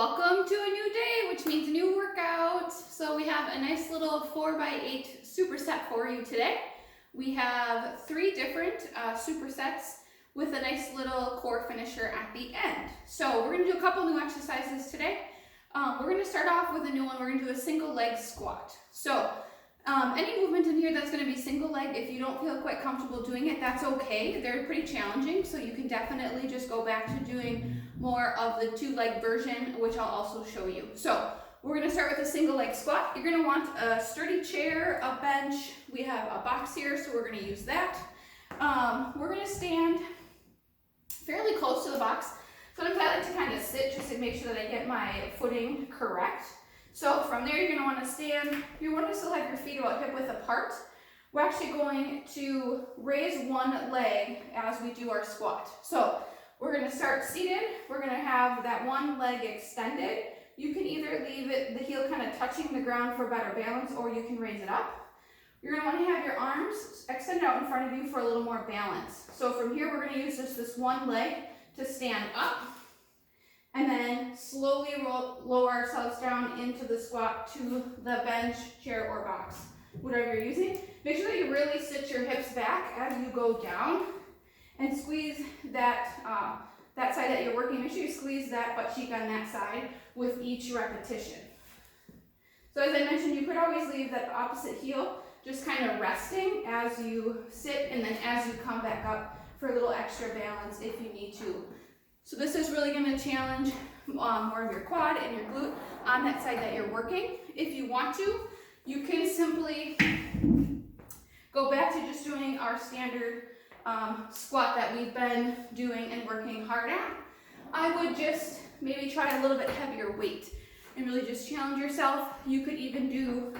Welcome to a new day, which means a new workout. So we have a nice little 4x8 superset for you today. We have 3 different supersets with a nice little core finisher at the end. So we're going to do a couple new exercises today. We're going to start off with a new one. We're going to do a single leg squat. So any movement in here that's going to be single leg, if you don't feel quite comfortable doing it, that's okay. They're pretty challenging, so you can definitely just go back to doing more of the 2-leg version, which I'll also show you. So we're going to start with a single leg squat. You're going to want a sturdy chair, a bench. We have a box here, so we're going to use that. We're going to stand fairly close to the box. Sometimes I like to kind of sit just to make sure that I get my footing correct. So from there, you're going to want to stand. You want to still have your feet about hip width apart. We're actually going to raise one leg as we do our squat. So we're going to start seated. We're going to have that one leg extended. You can either leave it, the heel kind of touching the ground for better balance, or you can raise it up. You're going to want to have your arms extended out in front of you for a little more balance. So from here, we're going to use just this one leg to stand up. And then slowly lower ourselves down into the squat to the bench, chair, or box, whatever you're using. Make sure that you really sit your hips back as you go down and squeeze that, that side that you're working. Make sure you squeeze that butt cheek on that side with each repetition. So as I mentioned, you could always leave that opposite heel just kind of resting as you sit, and then as you come back up for a little extra balance if you need to. So this is really going to challenge more of your quad and your glute on that side that you're working. If you want to, you can simply go back to just doing our standard squat that we've been doing and working hard at. I would just maybe try a little bit heavier weight and really just challenge yourself. You could even do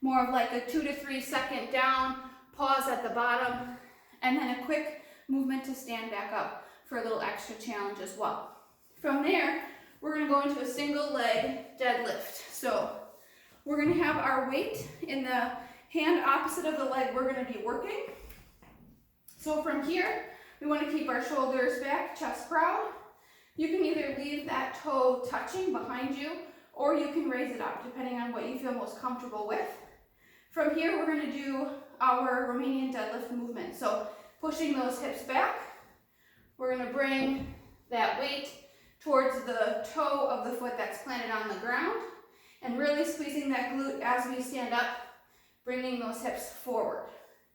more of like a 2 to 3 second down, pause at the bottom, and then a quick movement to stand back up for a little extra challenge as well. From there, we're going to go into a single leg deadlift. So we're going to have our weight in the hand opposite of the leg we're going to be working. So from here, we want to keep our shoulders back, chest proud. You can either leave that toe touching behind you, or you can raise it up, depending on what you feel most comfortable with. From here, we're going to do our Romanian deadlift movement. So pushing those hips back, we're going to bring that weight towards the toe of the foot that's planted on the ground, and really squeezing that glute as we stand up, bringing those hips forward.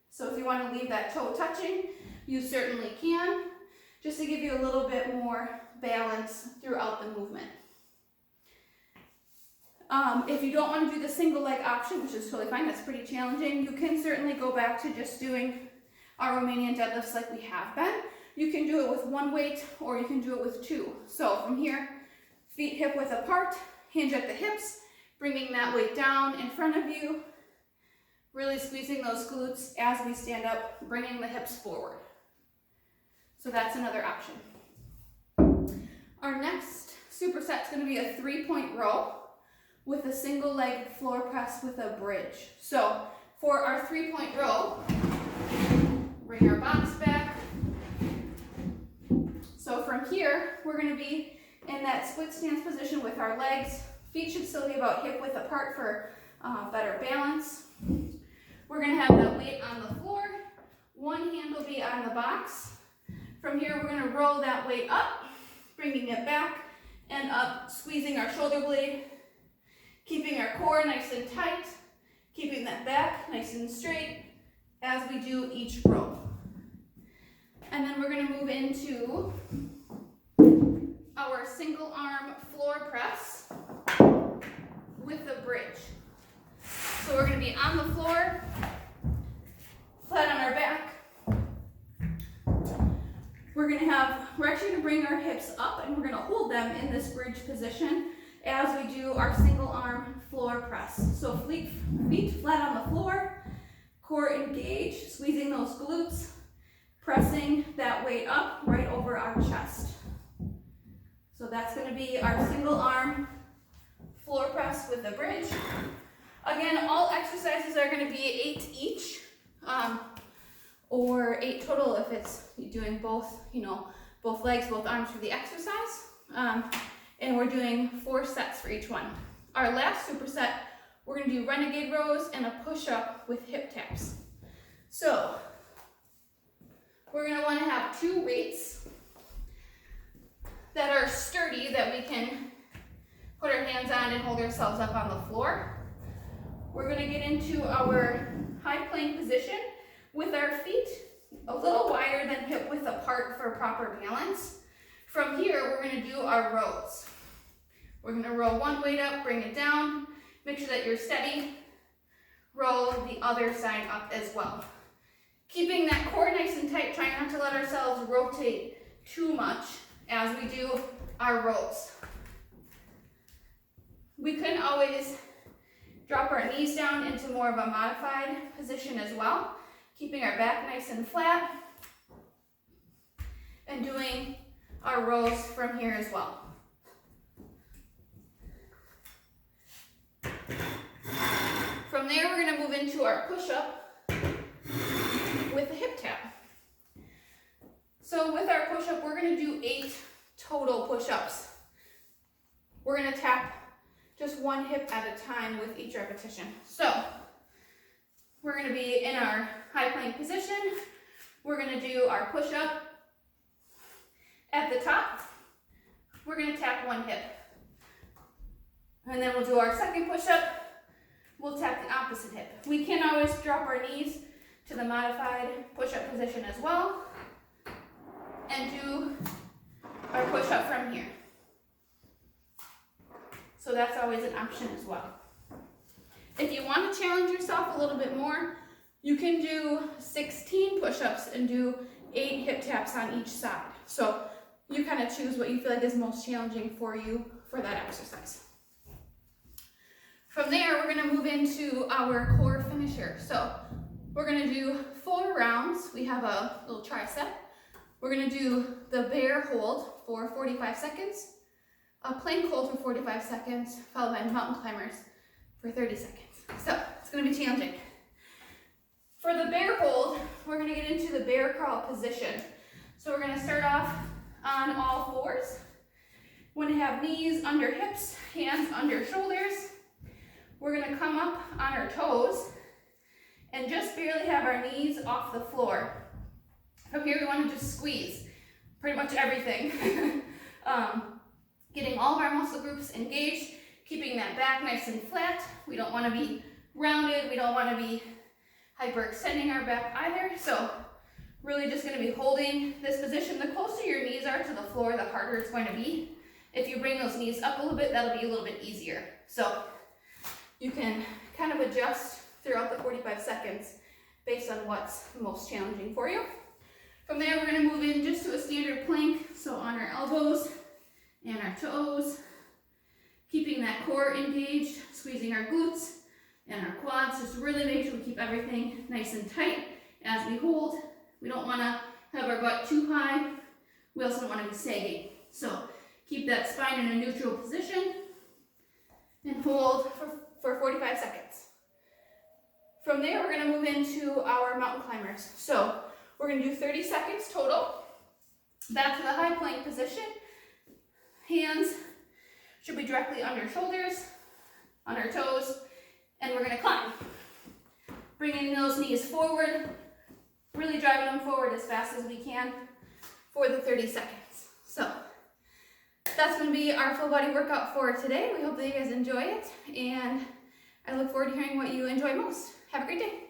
So if you want to leave that toe touching, you certainly can, just to give you a little bit more balance throughout the movement. If you don't want to do the single leg option, which is totally fine, that's pretty challenging, you can certainly go back to just doing our Romanian deadlifts like we have been. You can do it with one weight, or you can do it with 2. So from here, feet hip width apart, hinge at the hips, bringing that weight down in front of you, really squeezing those glutes as we stand up, bringing the hips forward. So that's another option. Our next superset is going to be a 3-point row with a single leg floor press with a bridge. So for our 3-point row, bring our box back. So from here, we're going to be in that split stance position with our legs. Feet should still be about hip width apart for better balance. We're going to have that weight on the floor. One hand will be on the box. From here, we're going to roll that weight up, bringing it back and up, squeezing our shoulder blade, keeping our core nice and tight, keeping that back nice and straight as we do each row. And then we're going to move into our single arm floor press with a bridge. So we're going to be on the floor, flat on our back. We're actually going to bring our hips up, and we're going to hold them in this bridge position as we do our single arm floor press. So feet flat on the floor, core engaged, squeezing those glutes, pressing that weight up right over our chest. So that's going to be our single arm floor press with a bridge. Again, all exercises are going to be 8 each, or 8 total if it's doing both, both legs, both arms for the exercise. and we're doing 4 sets for each one. Our last superset, we're gonna do Renegade Rows and a push-up with hip taps. So, we're gonna wanna have 2 weights that are sturdy that we can put our hands on and hold ourselves up on the floor. We're gonna get into our high plank position with our feet a little wider than hip width apart for proper balance. From here, we're gonna do our rows. We're gonna row one weight up, bring it down, make sure that you're steady, roll the other side up as well. Keeping that core nice and tight, trying not to let ourselves rotate too much as we do our rows. We can always drop our knees down into more of a modified position as well, keeping our back nice and flat, and doing our rows from here as well. From there, we're gonna move into our push-up with a hip tap. So with our push-up, we're gonna do 8 total push-ups. We're gonna tap just one hip at a time with each repetition. So we're gonna be in our high plank position. We're gonna do our push-up. At the top, we're gonna tap one hip. And then we'll do our second push-up. We'll tap the opposite hip. We can always drop our knees to the modified push-up position as well and do our push-up from here. So that's always an option as well. If you want to challenge yourself a little bit more, you can do 16 push-ups and do 8 hip taps on each side. So you kind of choose what you feel like is most challenging for you for that exercise. From there, we're gonna move into our core finisher. So we're gonna do 4 rounds. We have a little tricep. We're gonna do the bear hold for 45 seconds, a plank hold for 45 seconds, followed by mountain climbers for 30 seconds. So it's gonna be challenging. For the bear hold, we're gonna get into the bear crawl position. So we're gonna start off on all 4s. We're gonna have knees under hips, hands under shoulders. We're gonna come up on our toes and just barely have our knees off the floor. From here, we wanna just squeeze pretty much everything. Getting all of our muscle groups engaged, keeping that back nice and flat. We don't wanna be rounded. We don't wanna be hyperextending our back either. So really just gonna be holding this position. The closer your knees are to the floor, the harder it's going to be. If you bring those knees up a little bit, that'll be a little bit easier. So you can kind of adjust throughout the 45 seconds based on what's most challenging for you. From there, we're gonna move in just to a standard plank. So on our elbows and our toes, keeping that core engaged, squeezing our glutes and our quads, just really make sure we keep everything nice and tight as we hold. We don't wanna have our butt too high. We also don't wanna be sagging. So keep that spine in a neutral position and hold for 45 seconds. From there, we're gonna move into our mountain climbers. So we're gonna do 30 seconds total. Back to the high plank position. Hands should be directly under shoulders, on our toes, and we're gonna climb. Bringing those knees forward, really driving them forward as fast as we can for the 30 seconds. So that's gonna be our full body workout for today. We hope that you guys enjoy it, and I look forward to hearing what you enjoy most. Have a great day.